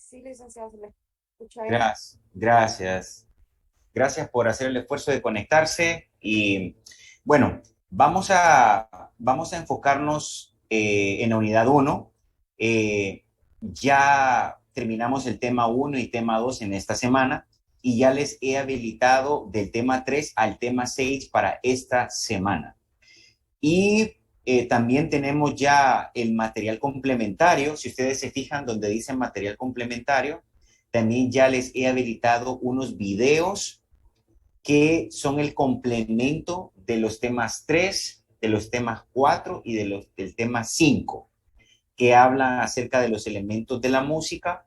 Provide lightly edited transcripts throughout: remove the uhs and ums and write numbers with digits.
Sí, licenciado, se le escucha bien. Gracias. Gracias por hacer el esfuerzo de conectarse. Y bueno, vamos a enfocarnos en la unidad uno. Ya terminamos el tema uno y tema 2 en esta semana y ya les he habilitado del tema 3 al tema 6 para esta semana. Y también tenemos ya el material complementario. Si ustedes se fijan donde dice material complementario, también ya les he habilitado unos videos que son el complemento de los temas 3, de los temas 4 y del tema 5, que hablan acerca de los elementos de la música,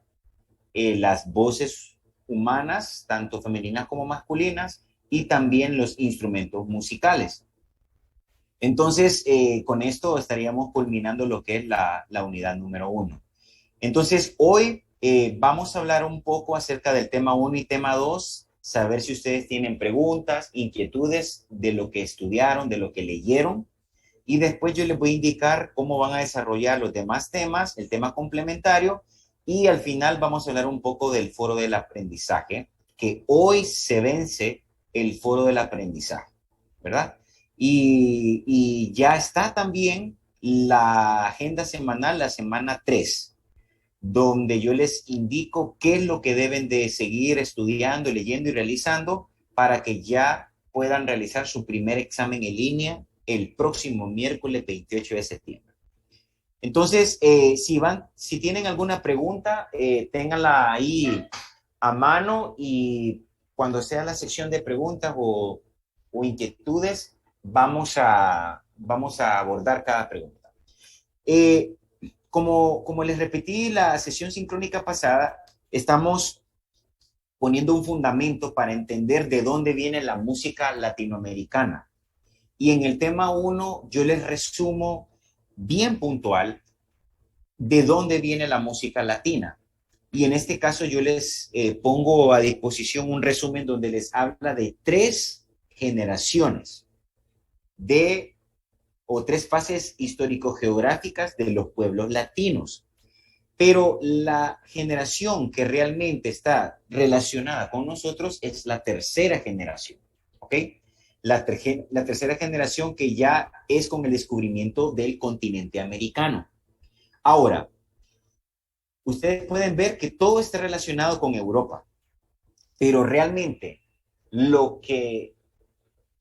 las voces humanas, tanto femeninas como masculinas, y también los instrumentos musicales. Entonces, con esto estaríamos culminando lo que es la unidad número uno. Entonces, hoy vamos a hablar un poco acerca del tema uno y tema 2, saber si ustedes tienen preguntas, inquietudes de lo que estudiaron, de lo que leyeron, y después yo les voy a indicar cómo van a desarrollar los demás temas, el tema complementario, y al final vamos a hablar un poco del foro del aprendizaje, que hoy se vence el foro del aprendizaje, ¿verdad? Y ya está también la agenda semanal, la semana 3, donde yo les indico qué es lo que deben de seguir estudiando, leyendo y realizando para que ya puedan realizar su primer examen en línea el próximo miércoles 28 de septiembre. Entonces, si tienen alguna pregunta, ténganla ahí a mano y cuando sea la sección de preguntas o inquietudes, vamos a abordar cada pregunta. Eh, como les repetí la sesión sincrónica pasada, estamos poniendo un fundamento para entender de dónde viene la música latinoamericana. Y en el tema uno yo les resumo bien puntual de dónde viene la música latina. Y en este caso yo les pongo a disposición un resumen donde les habla de tres generaciones de o tres fases histórico-geográficas de los pueblos latinos. Pero la generación que realmente está relacionada con nosotros es la tercera generación, ¿ok? La tercera generación que ya es con el descubrimiento del continente americano. Ahora, ustedes pueden ver que todo está relacionado con Europa, pero realmente lo que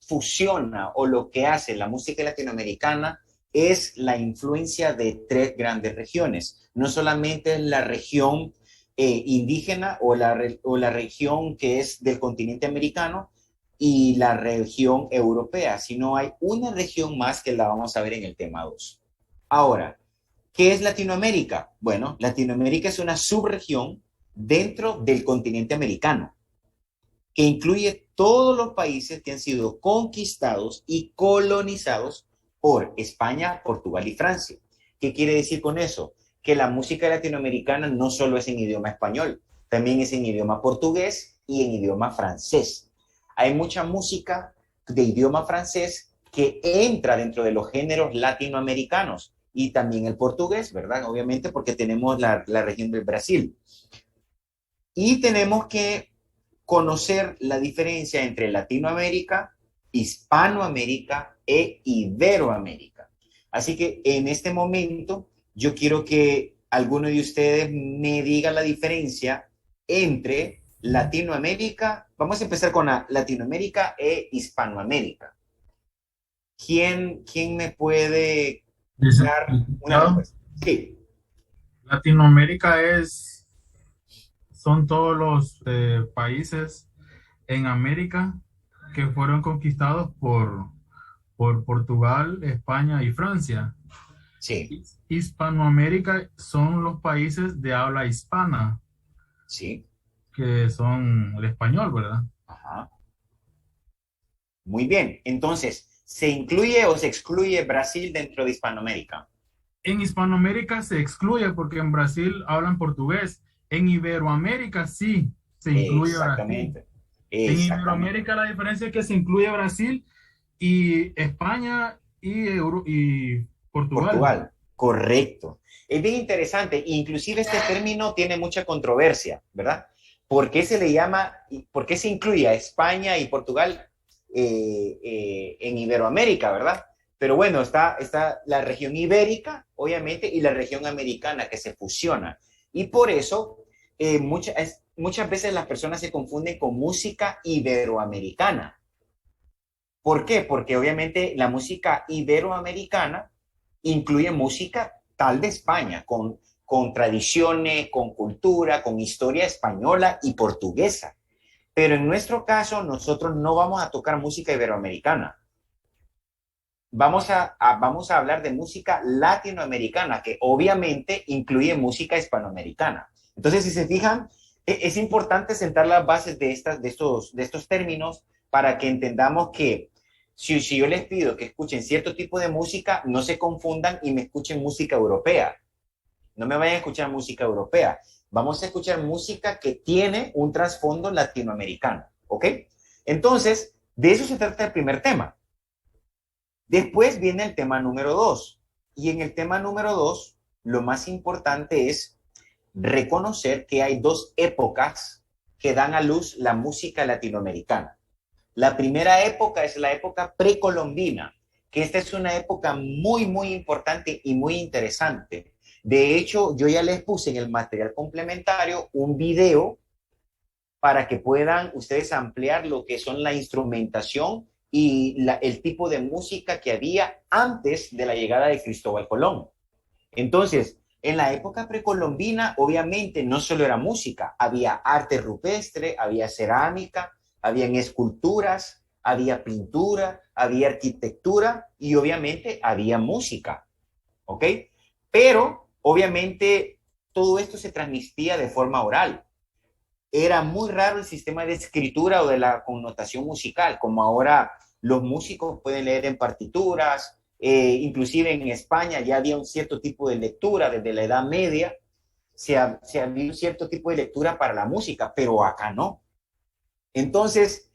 fusiona o lo que hace la música latinoamericana es la influencia de tres grandes regiones, no solamente la región indígena o la región que es del continente americano y la región europea, sino hay una región más que la vamos a ver en el tema 2. Ahora, ¿qué es Latinoamérica? Bueno, Latinoamérica es una subregión dentro del continente americano que incluye todos los países que han sido conquistados y colonizados por España, Portugal y Francia. ¿Qué quiere decir con eso? Que la música latinoamericana no solo es en idioma español, también es en idioma portugués y en idioma francés. Hay mucha música de idioma francés que entra dentro de los géneros latinoamericanos y también el portugués, ¿verdad? Obviamente porque tenemos la región del Brasil. Y tenemos que conocer la diferencia entre Latinoamérica, Hispanoamérica e Iberoamérica. Así que en este momento yo quiero que alguno de ustedes me diga la diferencia entre Latinoamérica, vamos a empezar con Latinoamérica e Hispanoamérica. ¿Quién me puede dar una Licenciado, respuesta? Sí, Latinoamérica son todos los países en América que fueron conquistados por Portugal, España y Francia. sí, Hispanoamérica son los países de habla hispana, sí. que son el español, ¿verdad? Ajá. Muy bien. Entonces, ¿se incluye o se excluye Brasil dentro de Hispanoamérica? En Hispanoamérica se excluye porque en Brasil hablan portugués. En Iberoamérica sí se incluye Brasil. Exactamente. En Exactamente. Iberoamérica la diferencia es que se incluye Brasil y España y Portugal. Portugal. Correcto. Es bien interesante. Inclusive este término tiene mucha controversia, ¿verdad? ¿Por qué se le llama, por qué se incluye a España y Portugal en Iberoamérica, ¿verdad? Pero bueno, está la región ibérica, obviamente, y la región americana que se fusiona. Y por eso muchas veces las personas se confunden con música iberoamericana. ¿Por qué? Porque obviamente la música iberoamericana incluye música tal de España, con tradiciones, con cultura, con historia española y portuguesa. Pero en nuestro caso, nosotros no vamos a tocar música iberoamericana. Vamos a hablar de música latinoamericana, que obviamente incluye música hispanoamericana. Entonces, si se fijan, es importante sentar las bases de estos términos para que entendamos que si yo les pido que escuchen cierto tipo de música, no se confundan y me escuchen música europea. No me vayan a escuchar música europea. Vamos a escuchar música que tiene un trasfondo latinoamericano, ¿ok? Entonces, de eso se trata el primer tema. Después viene el tema número 2. Y en el tema número 2, lo más importante es reconocer que hay dos épocas que dan a luz la música latinoamericana. La primera época es la época precolombina, que esta es una época muy, muy importante y muy interesante. De hecho, yo ya les puse en el material complementario un video para que puedan ustedes ampliar lo que son la instrumentación y el tipo de música que había antes de la llegada de Cristóbal Colón. Entonces, en la época precolombina, obviamente, no solo era música, había arte rupestre, había cerámica, habían esculturas, había pintura, había arquitectura y obviamente había música, ¿ok? Pero, obviamente, todo esto se transmitía de forma oral. Era muy raro el sistema de escritura o de la connotación musical, como ahora los músicos pueden leer en partituras, inclusive en España ya había un cierto tipo de lectura desde la Edad Media, se había un cierto tipo de lectura para la música, pero acá no. Entonces,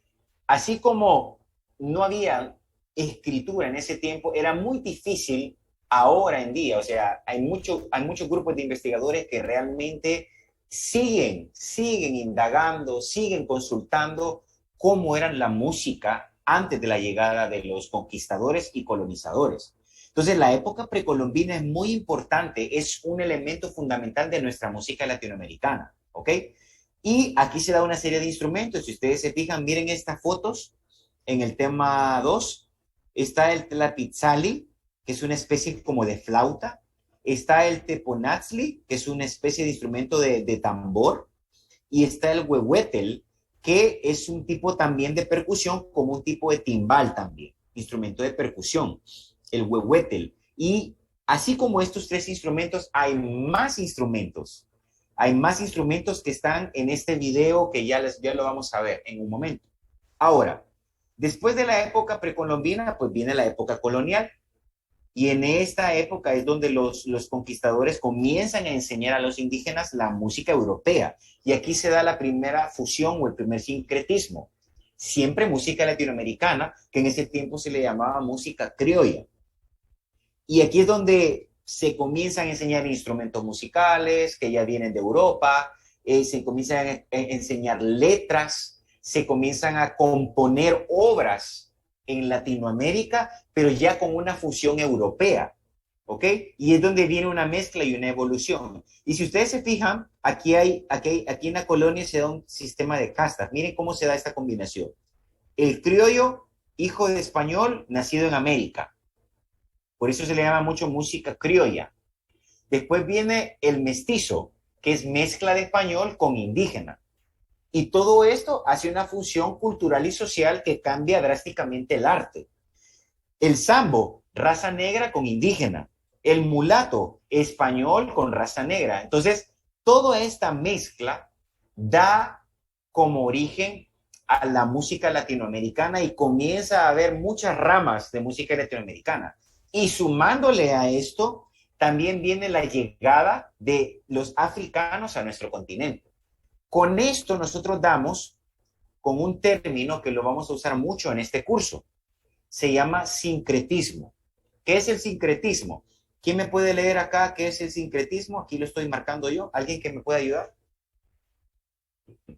así como no había escritura en ese tiempo, era muy difícil ahora en día, o sea, hay muchos grupos de investigadores que realmente siguen indagando, siguen consultando cómo era la música antes de la llegada de los conquistadores y colonizadores. Entonces, la época precolombina es muy importante, es un elemento fundamental de nuestra música latinoamericana, ¿ok? Y aquí se da una serie de instrumentos. Si ustedes se fijan, miren estas fotos. En el tema 2 está el tlapitzali, que es una especie como de flauta. Está el teponatzli, que es una especie de instrumento de tambor. Y está el huehuetel, que es un tipo también de percusión, como un tipo de timbal también, instrumento de percusión, el huehuetel. Y así como estos tres instrumentos, hay más instrumentos. Hay más instrumentos que están en este video que ya lo vamos a ver en un momento. Ahora, después de la época precolombina, pues viene la época colonial. Y en esta época es donde los conquistadores comienzan a enseñar a los indígenas la música europea. Y aquí se da la primera fusión o el primer sincretismo. Siempre música latinoamericana, que en ese tiempo se le llamaba música criolla. Y aquí es donde se comienzan a enseñar instrumentos musicales que ya vienen de Europa, se comienzan a enseñar letras, se comienzan a componer obras en Latinoamérica, pero ya con una fusión europea, ¿ok? Y es donde viene una mezcla y una evolución. Y si ustedes se fijan, aquí en la colonia se da un sistema de castas. Miren cómo se da esta combinación. El criollo, hijo de español, nacido en América. Por eso se le llama mucho música criolla. Después viene el mestizo, que es mezcla de español con indígena. Y todo esto hace una fusión cultural y social que cambia drásticamente el arte. El sambo, raza negra con indígena. El mulato, español con raza negra. Entonces, toda esta mezcla da como origen a la música latinoamericana y comienza a haber muchas ramas de música latinoamericana. Y sumándole a esto, también viene la llegada de los africanos a nuestro continente. Con esto nosotros damos con un término que lo vamos a usar mucho en este curso. Se llama sincretismo. ¿Qué es el sincretismo? ¿Quién me puede leer acá qué es el sincretismo? Aquí lo estoy marcando yo. ¿Alguien que me pueda ayudar? ¿Qué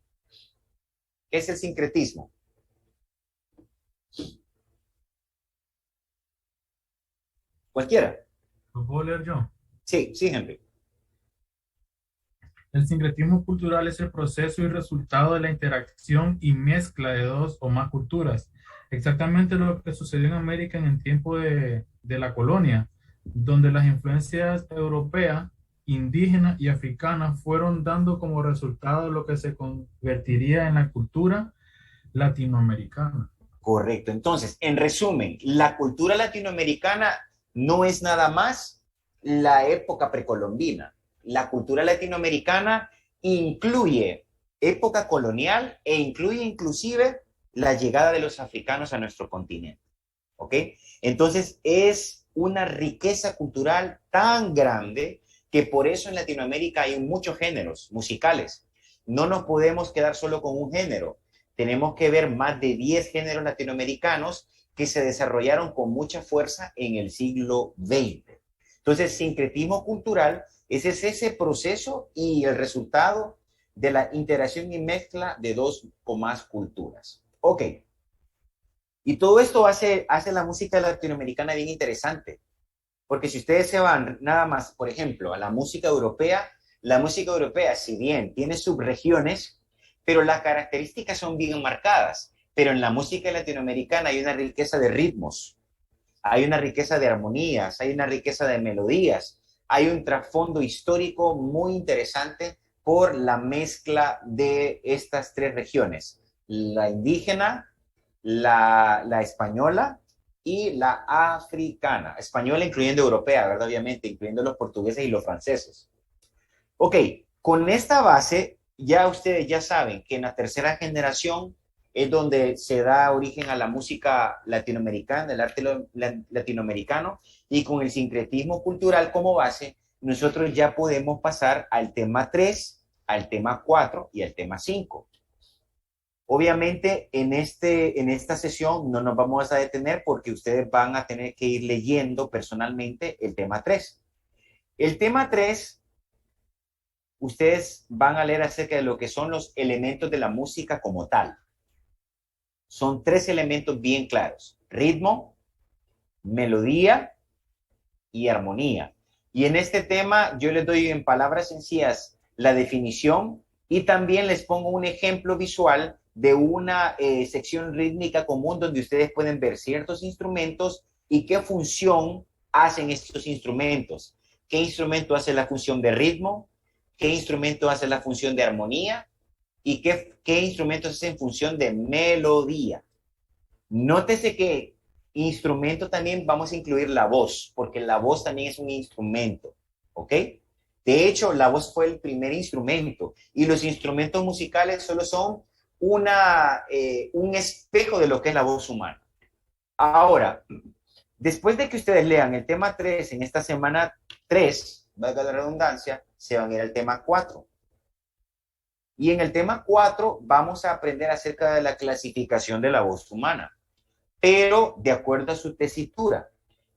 es el sincretismo? Cualquiera. ¿Lo puedo leer yo? Sí, sí, Henry. El sincretismo cultural es el proceso y resultado de la interacción y mezcla de dos o más culturas. Exactamente lo que sucedió en América en el tiempo de la colonia, donde las influencias europeas, indígenas y africanas fueron dando como resultado lo que se convertiría en la cultura latinoamericana. Correcto. Entonces, en resumen, la cultura latinoamericana no es nada más la época precolombina. La cultura latinoamericana incluye época colonial e incluye inclusive la llegada de los africanos a nuestro continente. ¿Ok? Entonces, es una riqueza cultural tan grande que por eso en Latinoamérica hay muchos géneros musicales. No nos podemos quedar solo con un género. Tenemos que ver más de 10 géneros latinoamericanos que se desarrollaron con mucha fuerza en el siglo XX. Entonces, sincretismo cultural es ese proceso y el resultado de la interacción y mezcla de dos o más culturas. Ok. Y todo esto hace la música latinoamericana bien interesante, porque si ustedes se van nada más, por ejemplo, a la música europea, si bien tiene subregiones, pero las características son bien marcadas. Pero en la música latinoamericana hay una riqueza de ritmos, hay una riqueza de armonías, hay una riqueza de melodías, hay un trasfondo histórico muy interesante por la mezcla de estas tres regiones, la indígena, la española y la africana. Española incluyendo europea, ¿verdad? Obviamente, incluyendo los portugueses y los franceses. Ok, con esta base, ya ustedes ya saben que en la tercera generación es donde se da origen a la música latinoamericana, el arte latinoamericano, y con el sincretismo cultural como base, nosotros ya podemos pasar al tema 3, al tema 4 y al tema 5. Obviamente, en esta sesión no nos vamos a detener porque ustedes van a tener que ir leyendo personalmente el tema 3. El tema 3, ustedes van a leer acerca de lo que son los elementos de la música como tal. Son 3 elementos bien claros: ritmo, melodía y armonía. Y en este tema yo les doy en palabras sencillas la definición y también les pongo un ejemplo visual de una sección rítmica común donde ustedes pueden ver ciertos instrumentos y qué función hacen estos instrumentos. ¿Qué instrumento hace la función de ritmo? ¿Qué instrumento hace la función de armonía? ¿Y qué instrumentos hacen función de melodía? Nótese que instrumento también vamos a incluir la voz, porque la voz también es un instrumento, ¿ok? De hecho, la voz fue el primer instrumento y los instrumentos musicales solo son un espejo de lo que es la voz humana. Ahora, después de que ustedes lean el tema 3 en esta semana 3, valga la redundancia, se van a ir al tema 4. Y en el tema 4 vamos a aprender acerca de la clasificación de la voz humana, pero de acuerdo a su tesitura,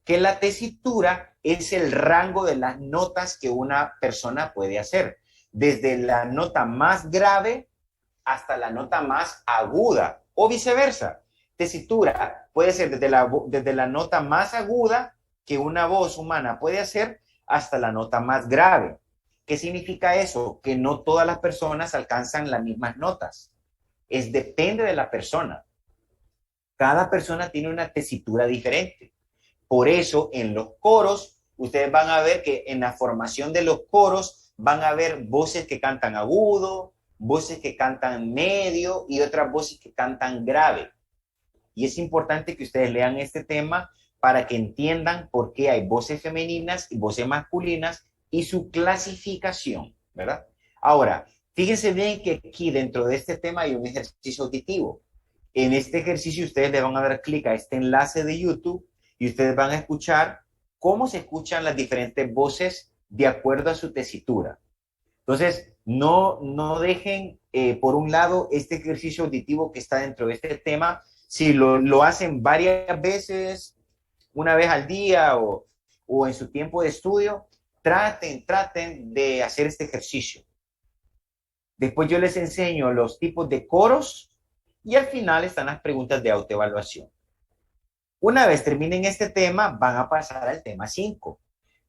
que la tesitura es el rango de las notas que una persona puede hacer, desde la nota más grave hasta la nota más aguda, o viceversa. Tesitura puede ser desde la nota más aguda que una voz humana puede hacer hasta la nota más grave. ¿Qué significa eso? Que no todas las personas alcanzan las mismas notas. Depende de la persona. Cada persona tiene una tesitura diferente. Por eso, en los coros, ustedes van a ver que en la formación de los coros van a ver voces que cantan agudo, voces que cantan medio y otras voces que cantan grave. Y es importante que ustedes lean este tema para que entiendan por qué hay voces femeninas y voces masculinas y su clasificación, ¿verdad? Ahora, fíjense bien que aquí dentro de este tema hay un ejercicio auditivo. En este ejercicio ustedes le van a dar clic a este enlace de YouTube y ustedes van a escuchar cómo se escuchan las diferentes voces de acuerdo a su tesitura. Entonces, no dejen por un lado este ejercicio auditivo que está dentro de este tema. Si lo hacen varias veces, una vez al día o o en su tiempo de estudio, traten de hacer este ejercicio. Después yo les enseño los tipos de coros y al final están las preguntas de autoevaluación. Una vez terminen este tema, van a pasar al tema 5.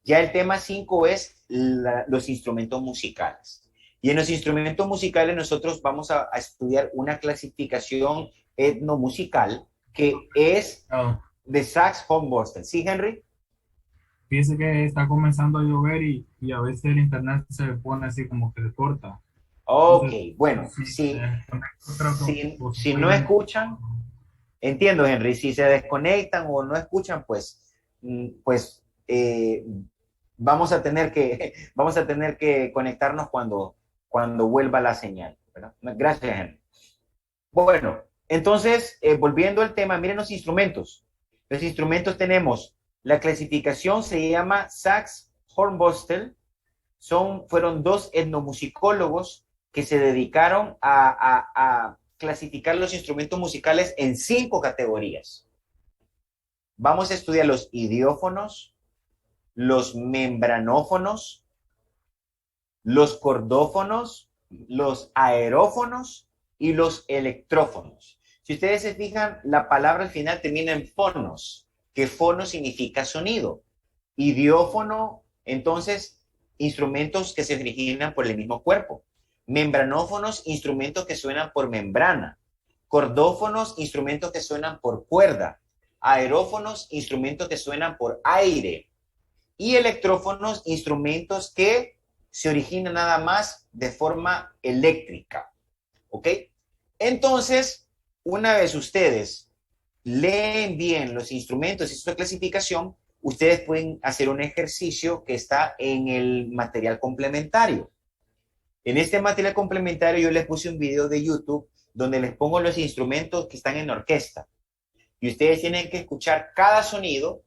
Ya el tema 5 es los instrumentos musicales. Y en los instrumentos musicales nosotros vamos a estudiar una clasificación etnomusical que es de sax hornbostel. ¿Sí, Henry? Fíjese que está comenzando a llover y a veces el internet se pone así como que se corta. Ok, Entonces, bueno, sí, si no escuchan, entiendo, Henry, si se desconectan o no escuchan, pues vamos a tener que conectarnos cuando vuelva la señal, ¿verdad? Gracias, Henry. Bueno, entonces, volviendo al tema, miren los instrumentos. Los instrumentos tenemos, la clasificación se llama Sax Hornbostel. Fueron 2 etnomusicólogos que se dedicaron a clasificar los instrumentos musicales en 5 categorías. Vamos a estudiar los idiófonos, los membranófonos, los cordófonos, los aerófonos y los electrófonos. Si ustedes se fijan, la palabra al final termina en fonos, que fono significa sonido. Idiófono, entonces, instrumentos que se originan por el mismo cuerpo. Membranófonos, instrumentos que suenan por membrana. Cordófonos, instrumentos que suenan por cuerda. Aerófonos, instrumentos que suenan por aire. Y electrófonos, instrumentos que se originan nada más de forma eléctrica. ¿Ok? Entonces, una vez ustedes leen bien los instrumentos y su clasificación, ustedes pueden hacer un ejercicio que está en el material complementario. En este material complementario yo les puse un video de YouTube donde les pongo los instrumentos que están en orquesta. Y ustedes tienen que escuchar cada sonido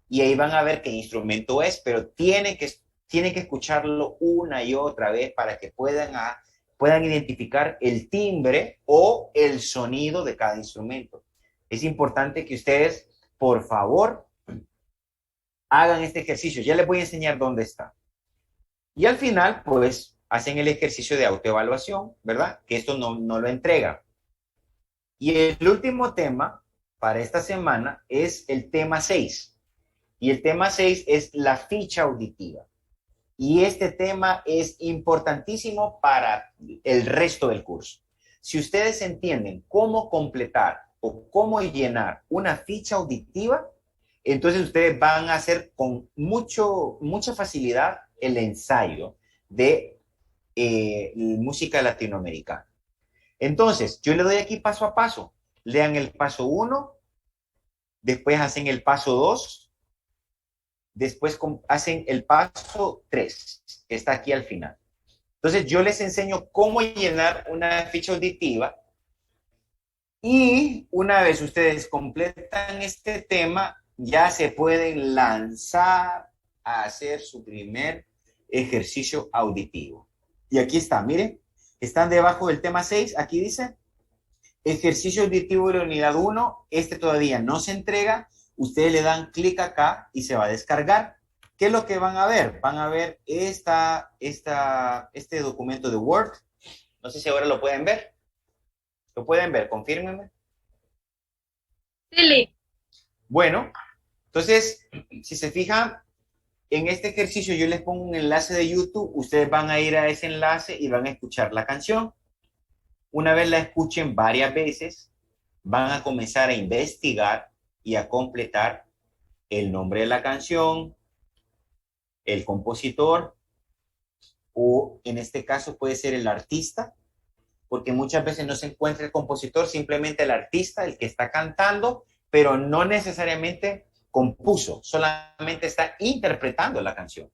y ahí van a ver qué instrumento es, pero tienen que escucharlo una y otra vez para que puedan identificar el timbre o el sonido de cada instrumento. Es importante que ustedes, por favor, hagan este ejercicio. Ya les voy a enseñar dónde está. Y al final, pues, hacen el ejercicio de autoevaluación, ¿verdad? Que esto no lo entrega. Y el último tema para esta semana es el tema 6. Y el tema 6 es la ficha auditiva. Y este tema es importantísimo para el resto del curso. Si ustedes entienden cómo completar o cómo llenar una ficha auditiva, entonces ustedes van a hacer con mucha facilidad el ensayo de música latinoamericana. Entonces, yo le doy aquí paso a paso. Lean el paso 1, después hacen el paso 2, después hacen el paso 3, que está aquí al final. Entonces, yo les enseño cómo llenar una ficha auditiva y una vez ustedes completan este tema, ya se pueden lanzar a hacer su primer ejercicio auditivo. Y aquí está, miren, están debajo del tema 6, aquí dice, ejercicio auditivo de la unidad 1, este todavía no se entrega, ustedes le dan clic acá y se va a descargar. ¿Qué es lo que van a ver? Van a ver este documento de Word, no sé si ahora lo pueden ver. ¿Lo pueden ver? Confírmenme. Sí. Bueno, entonces, si se fijan, en este ejercicio yo les pongo un enlace de YouTube, ustedes van a ir a ese enlace y van a escuchar la canción. Una vez la escuchen varias veces, van a comenzar a investigar y a completar el nombre de la canción, el compositor, o en este caso puede ser el artista, porque muchas veces no se encuentra el compositor, simplemente el artista, el que está cantando, pero no necesariamente compuso, solamente está interpretando la canción.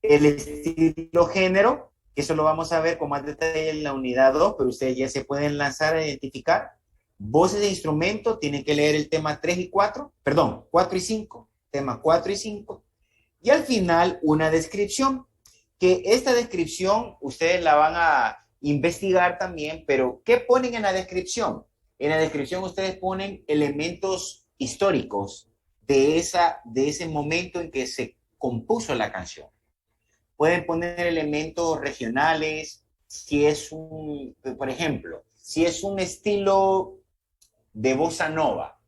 El estilo género, que eso lo vamos a ver con más detalle en la unidad 2, pero ustedes ya se pueden lanzar a identificar. Voces de instrumento, tienen que leer el tema 3 y 4, perdón, 4 y 5, tema 4 y 5, y al final una descripción, que esta descripción ustedes la van a investigar también, pero ¿qué ponen en la descripción? En la descripción ustedes ponen elementos históricos de ese momento en que se compuso la canción. Pueden poner elementos regionales, si es por ejemplo, si es un estilo de bossa nova.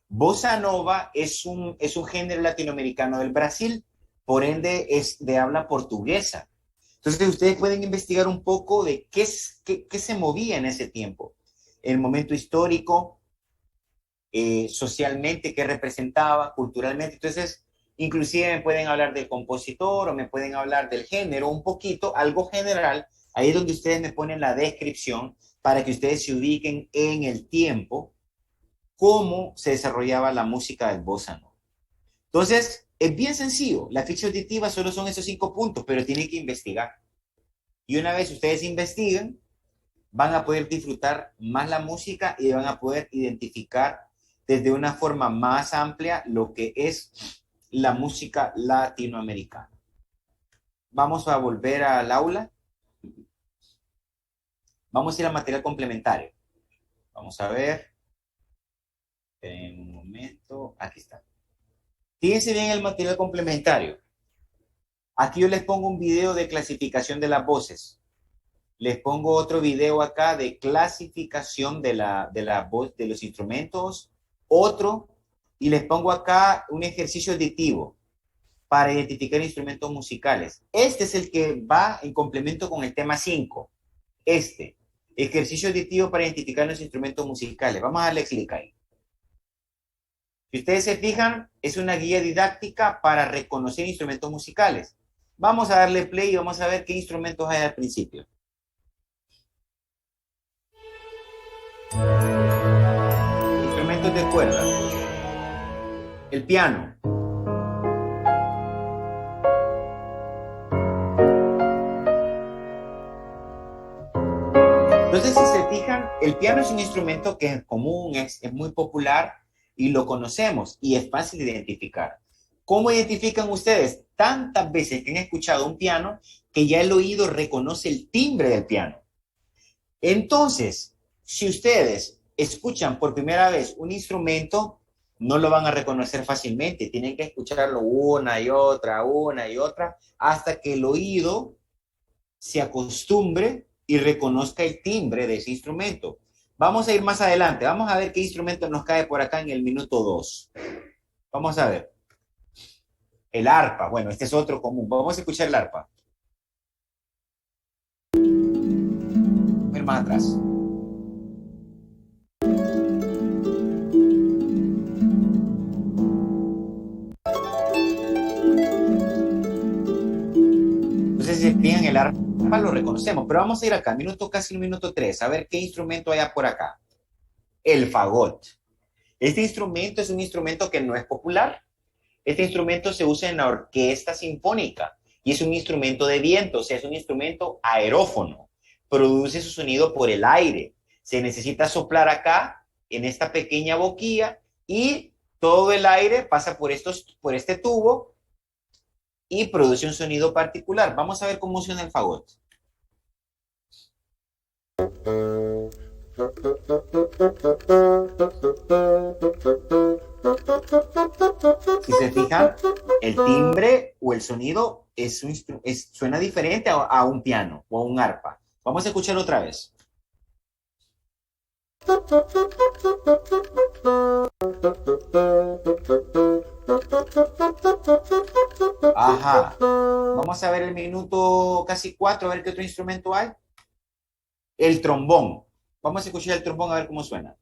Bossa nova es un género latinoamericano del Brasil, por ende es de habla portuguesa. Entonces ustedes pueden investigar un poco de qué se movía en ese tiempo, el momento histórico, socialmente, qué representaba, culturalmente. Entonces, inclusive me pueden hablar del compositor o me pueden hablar del género, un poquito, algo general. Ahí es donde ustedes me ponen la descripción para que ustedes se ubiquen en el tiempo, cómo se desarrollaba la música del bossa nova. Entonces, es bien sencillo. La ficha auditiva solo son esos 5 puntos, pero tienen que investigar. Y una vez ustedes investigan, van a poder disfrutar más la música y van a poder identificar desde una forma más amplia lo que es la música latinoamericana. Vamos a volver al aula. Vamos a ir al material complementario. Vamos a ver. En un momento. Aquí está. Fíjense bien el material complementario. Aquí yo les pongo un video de clasificación de las voces. Les pongo otro video acá de clasificación de la voz, de los instrumentos. Otro. Y les pongo acá un ejercicio auditivo para identificar instrumentos musicales. Este es el que va en complemento con el tema 5. Ejercicio auditivo para identificar los instrumentos musicales. Vamos a darle clic ahí. Si ustedes se fijan, es una guía didáctica para reconocer instrumentos musicales. Vamos a darle play y vamos a ver qué instrumentos hay al principio. Instrumentos de cuerda. El piano. Entonces, si se fijan, el piano es un instrumento que es común, es muy popular y lo conocemos y es fácil de identificar. ¿Cómo identifican ustedes? Tantas veces que han escuchado un piano que ya el oído reconoce el timbre del piano. Entonces, si ustedes escuchan por primera vez un instrumento, no lo van a reconocer fácilmente. Tienen que escucharlo una y otra, hasta que el oído se acostumbre y reconozca el timbre de ese instrumento. Vamos a ir más adelante. Vamos a ver qué instrumento nos cae por acá en el minuto 2. Vamos a ver. El arpa. Bueno, este es otro común. Vamos a escuchar el arpa. Vamos a ir más atrás. Entonces, si fijan, el arpa lo reconocemos, pero vamos a ir acá, casi el minuto 3, a ver qué instrumento hay por acá. El fagot. Este instrumento es un instrumento que no es popular. Este instrumento se usa en la orquesta sinfónica y es un instrumento de viento, o sea, es un instrumento aerófono. Produce su sonido por el aire. Se necesita soplar acá, en esta pequeña boquilla, y todo el aire pasa por este tubo y produce un sonido particular. Vamos a ver cómo suena el fagot. Si se fijan, el timbre o el sonido suena diferente a un piano o a un arpa. Vamos a escuchar otra vez. Ajá. Vamos a ver el minuto casi 4, a ver qué otro instrumento hay. El trombón. Vamos a escuchar el trombón a ver cómo suena.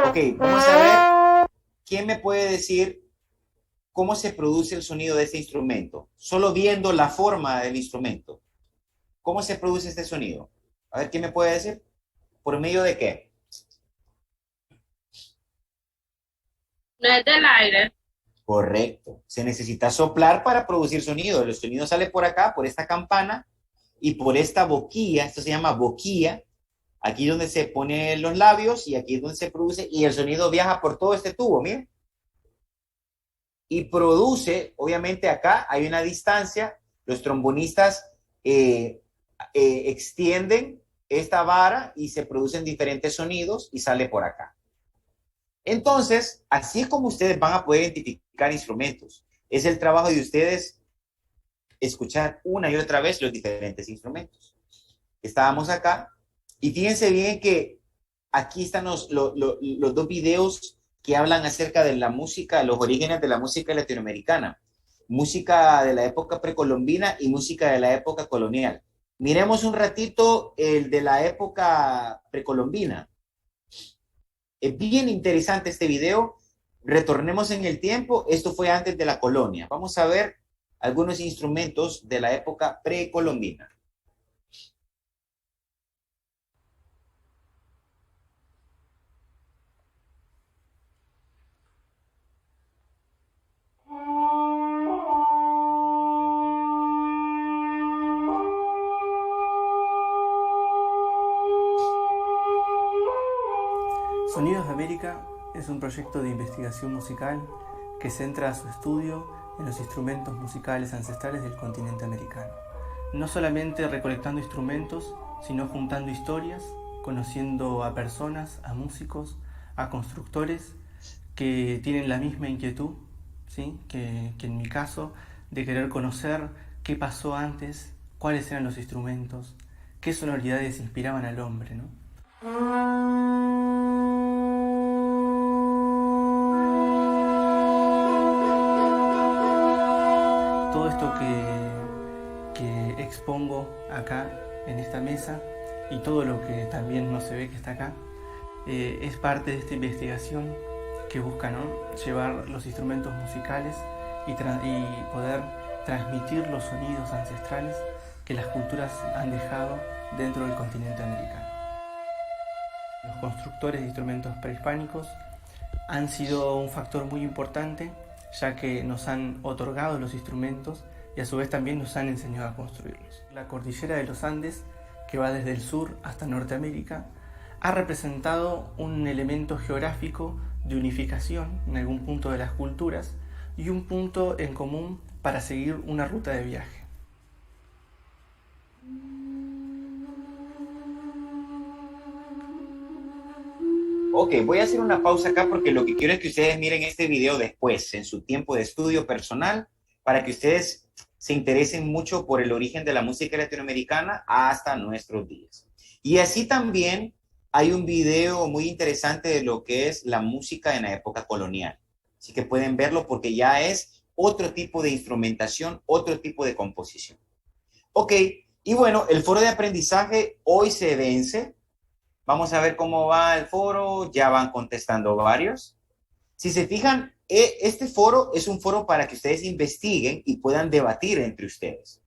Ok, vamos a ver. ¿Quién me puede decir cómo se produce el sonido de este instrumento? Solo viendo la forma del instrumento. ¿Cómo se produce este sonido? A ver, ¿quién me puede decir? ¿Por medio de qué? No es del aire. Correcto. Se necesita soplar para producir sonido. El sonido sale por acá, por esta campana y por esta boquilla. Esto se llama boquilla. Aquí es donde se ponen los labios y aquí es donde se produce y el sonido viaja por todo este tubo, miren. Y produce, obviamente acá hay una distancia Los trombonistas extienden esta vara y se producen diferentes sonidos y sale por acá. Entonces, así es como ustedes van a poder identificar instrumentos. Es el trabajo de ustedes escuchar una y otra vez los diferentes instrumentos. Estábamos acá y fíjense bien que aquí están los dos videos que hablan acerca de la música, los orígenes de la música latinoamericana, música de la época precolombina y música de la época colonial. Miremos un ratito el de la época precolombina. Es bien interesante este video. Retornemos en el tiempo. Esto fue antes de la colonia. Vamos a ver algunos instrumentos de la época precolombina. Sonidos de América es un proyecto de investigación musical que centra su estudio en los instrumentos musicales ancestrales del continente americano. No solamente recolectando instrumentos, sino juntando historias, conociendo a personas, a músicos, a constructores que tienen la misma inquietud, ¿sí? que en mi caso, de querer conocer qué pasó antes, cuáles eran los instrumentos, qué sonoridades inspiraban al hombre, ¿no? Todo esto que expongo acá en esta mesa y todo lo que también no se ve que está acá es parte de esta investigación que busca, ¿no?, llevar los instrumentos musicales y poder transmitir los sonidos ancestrales que las culturas han dejado dentro del continente americano. Los constructores de instrumentos prehispánicos han sido un factor muy importante, ya que nos han otorgado los instrumentos y a su vez también nos han enseñado a construirlos. La cordillera de los Andes, que va desde el sur hasta Norteamérica, ha representado un elemento geográfico de unificación en algún punto de las culturas y un punto en común para seguir una ruta de viaje. Ok, voy a hacer una pausa acá porque lo que quiero es que ustedes miren este video después, en su tiempo de estudio personal, para que ustedes se interesen mucho por el origen de la música latinoamericana hasta nuestros días. Y así también hay un video muy interesante de lo que es la música en la época colonial. Así que pueden verlo porque ya es otro tipo de instrumentación, otro tipo de composición. Ok, y bueno, el foro de aprendizaje hoy se vence. Vamos a ver cómo va el foro. Ya van contestando varios. Si se fijan, este foro es un foro para que ustedes investiguen y puedan debatir entre ustedes.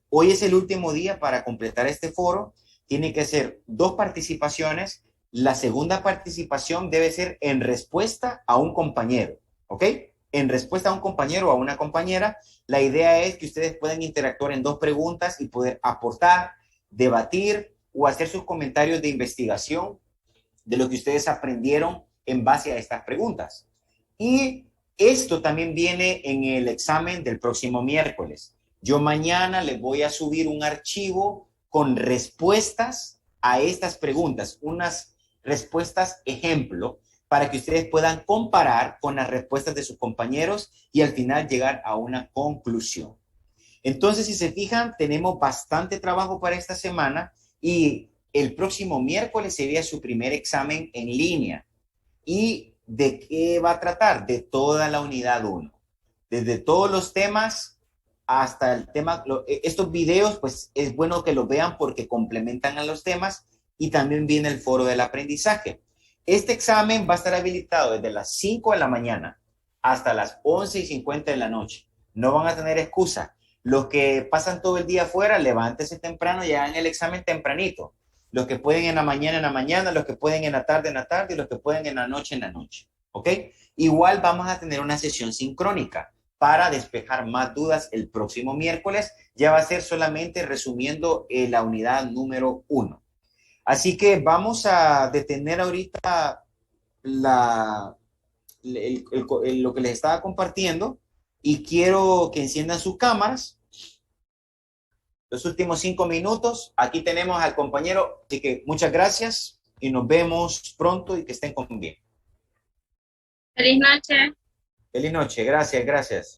Hoy es el último día para completar este foro. Tiene que ser 2 participaciones. La segunda participación debe ser en respuesta a un compañero, ¿ok? En respuesta a un compañero o a una compañera. La idea es que ustedes puedan interactuar en 2 preguntas y poder aportar, debatir o hacer sus comentarios de investigación de lo que ustedes aprendieron en base a estas preguntas. Y esto también viene en el examen del próximo miércoles. Yo mañana les voy a subir un archivo con respuestas a estas preguntas, unas respuestas ejemplo, para que ustedes puedan comparar con las respuestas de sus compañeros y al final llegar a una conclusión. Entonces, si se fijan, tenemos bastante trabajo para esta semana y el próximo miércoles sería su primer examen en línea. ¿Y de qué va a tratar? De toda la unidad 1. Desde todos los temas hasta el tema. Estos videos, pues es bueno que los vean porque complementan a los temas y también viene el foro del aprendizaje. Este examen va a estar habilitado desde las 5 de la mañana hasta las 11:50 de la noche. No van a tener excusa. Los que pasan todo el día afuera, levántense temprano y hagan el examen tempranito. Los que pueden en la mañana, los que pueden en la tarde y los que pueden en la noche. ¿Ok? Igual vamos a tener una sesión sincrónica para despejar más dudas el próximo miércoles. Ya va a ser solamente resumiendo la unidad número 1. Así que vamos a detener ahorita lo que les estaba compartiendo y quiero que enciendan sus cámaras los últimos 5 minutos. Aquí tenemos al compañero, así que muchas gracias y nos vemos pronto y que estén con bien. Feliz noche. Feliz noche, gracias, gracias.